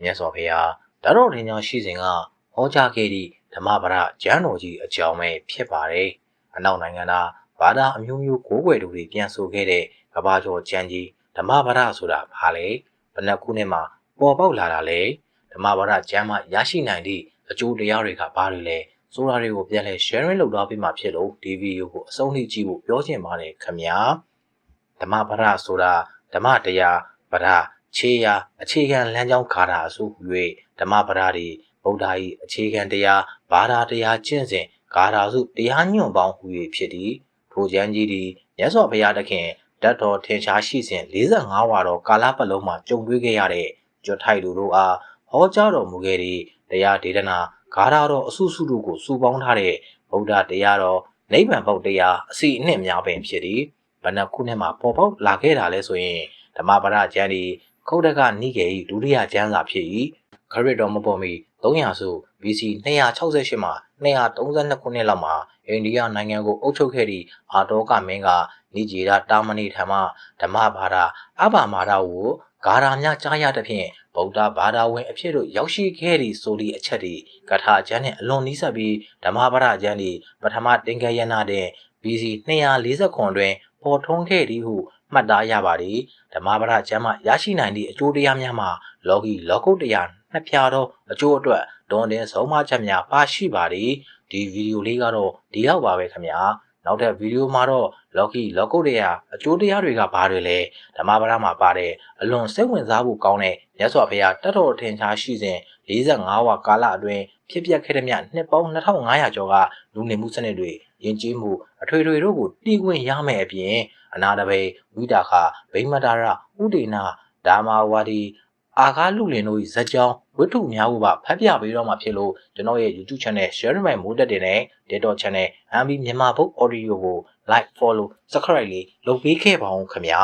မြတ်စွာဘုရားတတော်ထင်ရှားရှိစဉ်ကဟောကြားခဲ့သည့်ဓမ္မပဒကျမ်းတော်ကြီးအကြောင်းပဲဖြစ်ပါတယ်။အနောက်နိုင်ငံသားဘာသာအမျိုးမျိုးကိုးကွယ်သူတွေပြန်ဆိုခဲ့တဲ့ကဘာကျော်ကျမ်းကြီးဓမ္မပဒဆိုတာဘာလဲဘယ်နှခုနှစ်မှာပေါ်ပေါက်လာတာလဲဓမ္မပဒကျမ်းမှာရရှိနိုင်သည့်အကျိုးတရားတွေကဘာတွေလဲဆိုတာတွေကိုပြန်လဲ sharing လုပ်သွားပေးမှာဖြစ်လို့ဒီဗီဒီယိုကိုအဆုံးထိကြည့်ဖို့ပြောချင်ပါတယ်ခင်ဗျာဓမ္မပဒဆိုတာဓမ္မတရားပဒခြေရာအခြေခံလမ်းကြောင်းခါတာအစု၍ဓမ္မပဒတွေဗုဒ္ဓ၏အခြေခံတရားဘာသာတရားကျင့်စဉ်ဂါထာစုတရားညွှန်ပေါင်းဟူ၍ဖြစ်သည်ထိုကျမ်းကြီးသည်မြတ်စွာဘုရားသခင်တတ်တော်ထင်ရှားရှိစဉ်45ဝါတော်ကာလပတ်လုံးမှာကြုံတွေ့ခဲ့ရတဲ့ကျွတ်ထိုက်လူတို့အားဟောကြားတော်မူခဲ့သည့်တရားဒေသနာဂါထာတော်အစုစုတို့ကိုစုပေါင်းထားတဲ့ဗုဒ္ဓတရားတော်နိဗ္ဗာန်ဘုတ်တရားအစီအနှစ်များပင်ဖြစ်သည်ဘယ်နှခုနှစ်မှာပေါ်ပေါက်လာခဲ့တာလဲဆိုရင်ဓမ္မပဒကျမ်းသည်ခုတ်တကနိကေ၏ဒုတိယကျမ်းစာဖြစ်၏ခရစ်တော်မပေါ်မီ300စု BC 268မှာ232ခုနှစ်လောက်မှာအိန္ဒိယနိုင်ငံကိုအုပ်ချုပ်ခဲ့သည့်အာတောကမင်းကနိဂျေရတာမဏိထံမှဓမ္မဘာသာအဘမာဒကိုဂါထာများကြားရသဖြင့်ဗုဒ္ဓဘာသာဝင်အဖြစ်သို့ရောက်ရှိခဲ့သည့်ဆိုသည့်အချက်သည်ကထာကျမ်းနှင့်အလွန်နီးစပ်ပြီးဓမ္မပဒကျမ်းသည်ပထမတင်ကယနာတွင် BC 240တွင်ပေါ်ထွန်းခဲ့သည်ဟုမှတ်သားရပါသည်ဓမ္မပဒကျမ်းမှရရှိနိုင်သည့်အကျိုးတရားများမှာလောကီလောကုတ္တရာနှစ်ဖြာသောအကျိုးအတွက်တွင်တင်ဆုံးမချက်များပါရှိပါသည်ဒီဗီဒီယိုလေးကတော့ဒီလောက်ပါပဲခင်ဗျာနောက်ထပ်ဗီဒီယိုမှာတော့လောကီလောကုတ္တရာအကျိုးတရားတွေကဘာတွေလဲဓမ္မပဒမှာပါတဲ့အလွန်စိတ်ဝင်စားဖို့ကောင်းတဲ့မြတ်စွာဘုရားတတ်တော်ထင်ရှားရှိစဉ်45ဝါကာလအတွင်းဖြစ်ပျက်ခဲ့တဲ့မြတ်နှစ်ပေါင်း2500ကျော်ကလူနေမှုစနစ်တွေယဉ်ကျေးမှုအထွေထွေတို့ကိုတည်ခွင့်ရမယ်အပြင်အနာတပိဝိတာခဗိမတာရဥဒေနာဓမ္မဝါဒီအာဃာလူလင်တို့၏ဇာတ်ကြောင်းဝတ္ထုများကိုပါဖတ်ပြပေးတော့မှာဖြစ်လို့ကျွန်တော်ရဲ့ YouTube channel Sharing by မိုးတက်တင်နဲ့ TikTok channel MB မြန်မာ Book Audio ကို like follow subscribe လေးလုပ်ပေးခဲ့ပါဦးခင်ဗျာ